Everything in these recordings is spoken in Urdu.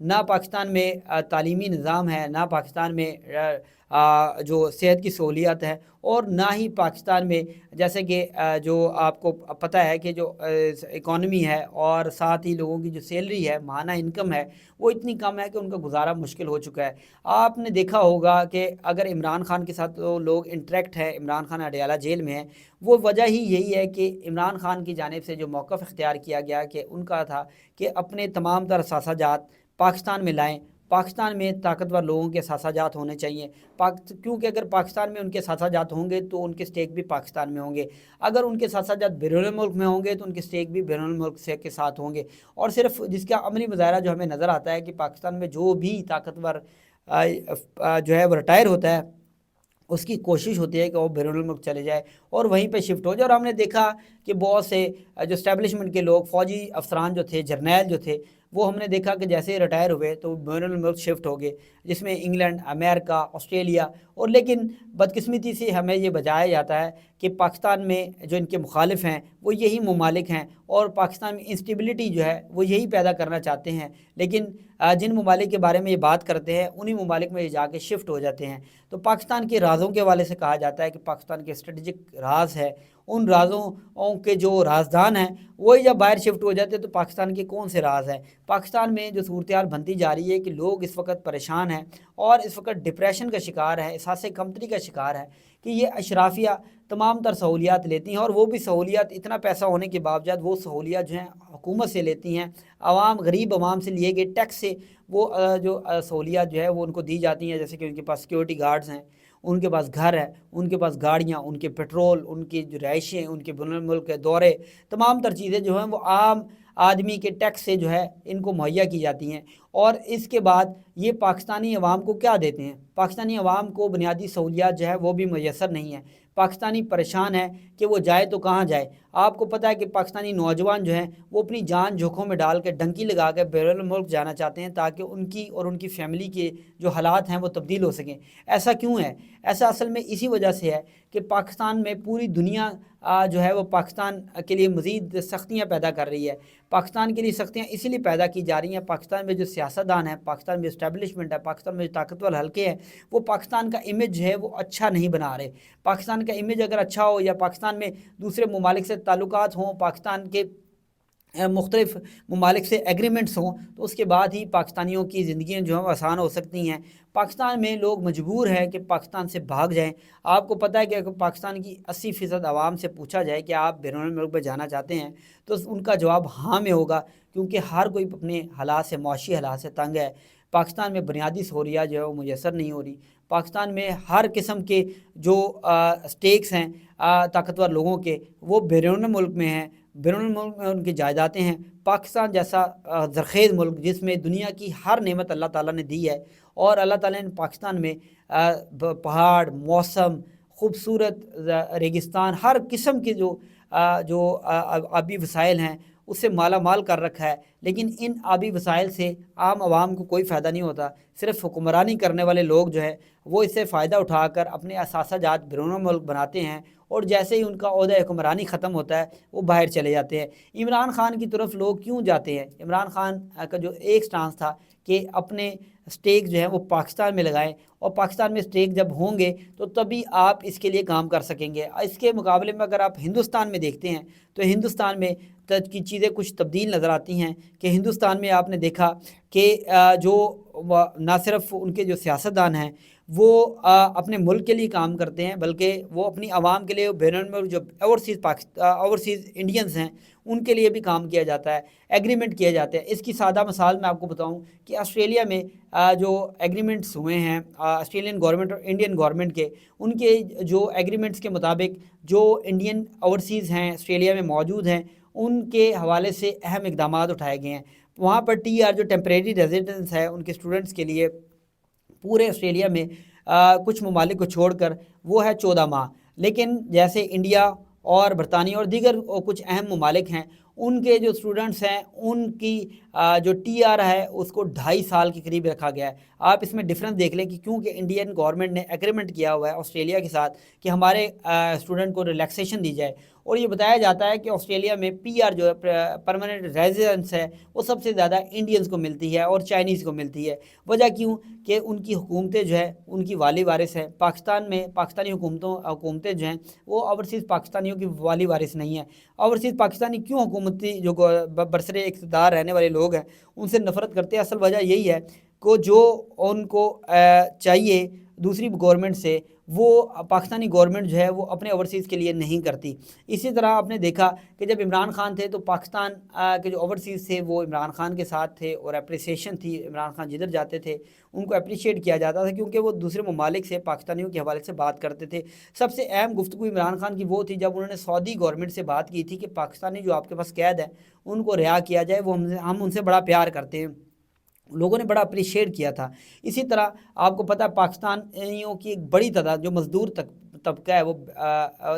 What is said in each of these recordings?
نہ پاکستان میں تعلیمی نظام ہے، نہ پاکستان میں جو صحت کی سہولیات ہے، اور نہ ہی پاکستان میں جیسے کہ جو آپ کو پتہ ہے کہ جو اکانومی ہے اور ساتھ ہی لوگوں کی جو سیلری ہے، ماہانہ انکم ہے، وہ اتنی کم ہے کہ ان کا گزارا مشکل ہو چکا ہے۔ آپ نے دیکھا ہوگا کہ اگر عمران خان کے ساتھ تو لوگ انٹریکٹ ہے، عمران خان اڈیالہ جیل میں ہے، وہ وجہ ہی یہی ہے کہ عمران خان کی جانب سے جو موقف اختیار کیا گیا کہ ان کا تھا کہ اپنے تمام تر اثاثہ جات پاکستان میں لائیں، پاکستان میں طاقتور لوگوں کے اثاثہ جات ہونے چاہیے، کیونکہ اگر پاکستان میں ان کے اثاثہ جات ہوں گے تو ان کے سٹیک بھی پاکستان میں ہوں گے، اگر ان کے اثاثہ جات بیرون ملک میں ہوں گے تو ان کے سٹیک بھی بیرون ملک سے کے ساتھ ہوں گے۔ اور صرف جس کا عملی مظاہرہ جو ہمیں نظر آتا ہے کہ پاکستان میں جو بھی طاقتور جو ہے وہ ریٹائر ہوتا ہے، اس کی کوشش ہوتی ہے کہ وہ بیرون ملک چلے جائے اور وہیں پہ شفٹ ہو جائے۔ اور ہم نے دیکھا کہ بہت سے جو اسٹیبلشمنٹ کے لوگ، فوجی افسران جو تھے، جرنیل جو تھے، وہ ہم نے دیکھا کہ جیسے ریٹائر ہوئے تو بیرون ملک شفٹ ہو گئے، جس میں انگلینڈ، امریکہ، آسٹریلیا، اور لیکن بدقسمتی سے ہمیں یہ بجایا جاتا ہے کہ پاکستان میں جو ان کے مخالف ہیں وہ یہی ممالک ہیں، اور پاکستان میں انسٹیبلٹی جو ہے وہ یہی پیدا کرنا چاہتے ہیں، لیکن جن ممالک کے بارے میں یہ بات کرتے ہیں انہی ممالک میں یہ جا کے شفٹ ہو جاتے ہیں۔ تو پاکستان کے رازوں کے حوالے سے کہا جاتا ہے کہ پاکستان کے اسٹریٹجک راز ہے، ان رازوں کے جو رازدان ہیں وہی جب باہر شفٹ ہو جاتے ہیں تو پاکستان کے کون سے راز ہیں؟ پاکستان میں جو صورتحال بنتی جا رہی ہے کہ لوگ اس وقت پریشان ہیں اور اس وقت ڈپریشن کا شکار ہے، احساس کمتری کا شکار ہے کہ یہ اشرافیہ تمام تر سہولیات لیتی ہیں، اور وہ بھی سہولیات اتنا پیسہ ہونے کے باوجود وہ سہولیات جو ہیں حکومت سے لیتی ہیں، غریب عوام سے لیے گئے ٹیکس سے وہ جو سہولیات جو ہے وہ ان کو دی جاتی ہیں، جیسے کہ ان کے پاس سیکیورٹی گارڈز ہیں، ان کے پاس گھر ہے، ان کے پاس گاڑیاں، ان کے پیٹرول، ان کی جو رہائشیں، ان کے بین الملک کے دورے، تمام تر چیزیں جو ہیں وہ عام آدمی کے ٹیکس سے جو ہے ان کو مہیا کی جاتی ہیں۔ اور اس کے بعد یہ پاکستانی عوام کو کیا دیتے ہیں؟ پاکستانی عوام کو بنیادی سہولیات جو ہے وہ بھی میسر نہیں ہیں۔ پاکستانی پریشان ہے کہ وہ جائے تو کہاں جائے۔ آپ کو پتہ ہے کہ پاکستانی نوجوان جو ہیں وہ اپنی جان جوکھوں میں ڈال کے ڈنکی لگا کے بیرون ملک جانا چاہتے ہیں تاکہ ان کی اور ان کی فیملی کے جو حالات ہیں وہ تبدیل ہو سکیں۔ ایسا کیوں ہے؟ ایسا اصل میں اسی وجہ سے ہے کہ پاکستان میں پوری دنیا جو ہے وہ پاکستان کے لیے مزید سختیاں پیدا کر رہی ہے۔ پاکستان کے لیے سختیاں اسی لیے پیدا کی جا رہی ہیں، پاکستان میں جو سیاستدان ہیں، پاکستان میں اسٹیبلشمنٹ ہے، پاکستان میں جو طاقتور حلقے ہیں، وہ پاکستان کا امیج ہے وہ اچھا نہیں بنا رہے۔ پاکستان کا امیج اگر اچھا ہو یا پاکستان میں دوسرے ممالک سے تعلقات ہوں، پاکستان کے مختلف ممالک سے ایگریمنٹس ہوں، تو اس کے بعد ہی پاکستانیوں کی زندگیاں جو ہیں آسان ہو سکتی ہیں۔ پاکستان میں لوگ مجبور ہیں کہ پاکستان سے بھاگ جائیں۔ آپ کو پتہ ہے کہ پاکستان کی 80% عوام سے پوچھا جائے کہ آپ بیرون ملک میں جانا چاہتے ہیں تو ان کا جواب ہاں میں ہوگا، کیونکہ ہر کوئی اپنے حالات سے، معاشی حالات سے تنگ ہے۔ پاکستان میں بنیادی سہولیات جو ہے وہ میسر نہیں ہو رہی۔ پاکستان میں ہر قسم کے جو سٹیکس ہیں طاقتور لوگوں کے، وہ بیرون ملک میں ہیں، بیرون ملک میں ان کی جائیدادیں ہیں۔ پاکستان جیسا زرخیز ملک جس میں دنیا کی ہر نعمت اللہ تعالیٰ نے دی ہے، اور اللہ تعالیٰ نے پاکستان میں پہاڑ، موسم، خوبصورت ریگستان، ہر قسم کے جو آبی وسائل ہیں اس سے مالا مال کر رکھا ہے، لیکن ان آبی وسائل سے عام عوام کو کوئی فائدہ نہیں ہوتا۔ صرف حکمرانی کرنے والے لوگ جو ہے وہ اس سے فائدہ اٹھا کر اپنے اثاثہ جات بیرون ملک بناتے ہیں، اور جیسے ہی ان کا عہدہ حکمرانی ختم ہوتا ہے وہ باہر چلے جاتے ہیں۔ عمران خان کی طرف لوگ کیوں جاتے ہیں؟ عمران خان کا جو ایک سٹانس تھا کہ اپنے سٹیک جو ہیں وہ پاکستان میں لگائیں، اور پاکستان میں سٹیک جب ہوں گے تو تبھی آپ اس کے لیے کام کر سکیں گے۔ اس کے مقابلے میں اگر آپ ہندوستان میں دیکھتے ہیں تو ہندوستان میں کی چیزیں کچھ تبدیل نظر آتی ہیں کہ ہندوستان میں آپ نے دیکھا کہ جو نہ صرف ان کے جو سیاستدان ہیں وہ اپنے ملک کے لیے کام کرتے ہیں، بلکہ وہ اپنی عوام کے لیے بیرون ملک جو اوورسیز انڈینز ہیں ان کے لیے بھی کام کیا جاتا ہے، ایگریمنٹ کیا جاتا ہے۔ اس کی سادہ مثال میں آپ کو بتاؤں کہ آسٹریلیا میں جو ایگریمنٹس ہوئے ہیں آسٹریلین گورنمنٹ اور انڈین گورنمنٹ کے، ان کے جو ایگریمنٹس کے مطابق جو انڈین اوورسیز ہیں آسٹریلیا میں موجود ہیں ان کے حوالے سے اہم اقدامات اٹھائے گئے ہیں۔ وہاں پر جو ٹیمپریری ریزیڈنس ہے ان کے اسٹوڈنٹس کے لیے پورے آسٹریلیا میں کچھ ممالک کو چھوڑ کر وہ ہے 14 ماہ، لیکن جیسے انڈیا اور برطانیہ اور دیگر کچھ اہم ممالک ہیں ان کے جو اسٹوڈنٹس ہیں ان کی جو ہے اس کو 2.5 سال کے قریب رکھا گیا ہے۔ آپ اس میں ڈفرینس دیکھ لیں کہ کیونکہ انڈین گورنمنٹ نے ایگریمنٹ کیا ہوا ہے آسٹریلیا کے ساتھ کہ ہمارے اسٹوڈنٹ کو ریلیکسیشن دی جائے، اور یہ بتایا جاتا ہے کہ آسٹریلیا میں PR جو ہے پرماننٹ ریزیڈنس ہے وہ سب سے زیادہ انڈینز کو ملتی ہے اور چائنیز کو ملتی ہے۔ وجہ کیوں کہ ان کی حکومتیں جو ہے ان کی والی وارث ہے۔ پاکستان میں پاکستانی حکومتیں جو ہیں وہ اوورسیز پاکستانیوں کی والی وارث نہیں ہیں۔ اوورسیز پاکستانی کیوں حکومتی جو برسر اقتدار رہنے والے لوگ ہیں ان سے نفرت کرتے ہیں؟ اصل وجہ یہی ہے کہ جو ان کو چاہیے دوسری گورنمنٹ سے وہ پاکستانی گورنمنٹ جو ہے وہ اپنے اوورسیز کے لیے نہیں کرتی۔ اسی طرح آپ نے دیکھا کہ جب عمران خان تھے تو پاکستان کے جو اوورسیز تھے وہ عمران خان کے ساتھ تھے اور اپریسیشن تھی، عمران خان جدھر جاتے تھے ان کو اپریشیٹ کیا جاتا تھا کیونکہ وہ دوسرے ممالک سے پاکستانیوں کے حوالے سے بات کرتے تھے۔ سب سے اہم گفتگو عمران خان کی وہ تھی جب انہوں نے سعودی گورنمنٹ سے بات کی تھی کہ پاکستانی جو آپ کے پاس قید ہے ان کو رہا کیا جائے، وہ ہم ان سے بڑا پیار کرتے ہیں، لوگوں نے بڑا اپریشیٹ کیا تھا۔ اسی طرح آپ کو پتہ ہے پاکستانیوں کی ایک بڑی تعداد جو مزدور طبقہ ہے وہ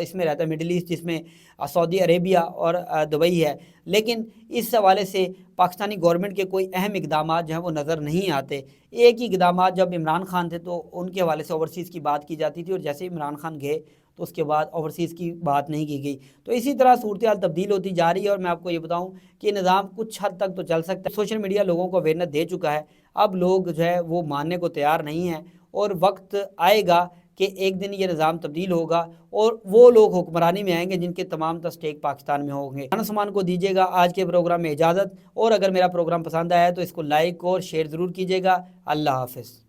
اس میں رہتا ہے مڈل ایسٹ، جس میں سعودی عربیہ اور دبئی ہے، لیکن اس حوالے سے پاکستانی گورنمنٹ کے کوئی اہم اقدامات جو ہیں وہ نظر نہیں آتے۔ ایک ہی اقدامات جب عمران خان تھے تو ان کے حوالے سے اوورسیز کی بات کی جاتی تھی، اور جیسے عمران خان گئے تو اس کے بعد اوورسیز کی بات نہیں کی گئی۔ تو اسی طرح صورتحال تبدیل ہوتی جا رہی ہے، اور میں آپ کو یہ بتاؤں کہ نظام کچھ حد تک تو چل سکتا ہے۔ سوشل میڈیا لوگوں کو اویئرنیس دے چکا ہے، اب لوگ جو ہے وہ ماننے کو تیار نہیں ہیں، اور وقت آئے گا کہ ایک دن یہ نظام تبدیل ہوگا اور وہ لوگ حکمرانی میں آئیں گے جن کے تمام اسٹیک پاکستان میں ہوں گے۔ سامان کو دیجیے گا آج کے پروگرام میں اجازت، اور اگر میرا پروگرام پسند آیا تو اس کو لائک اور شیئر ضرور کیجیے گا۔ اللہ حافظ۔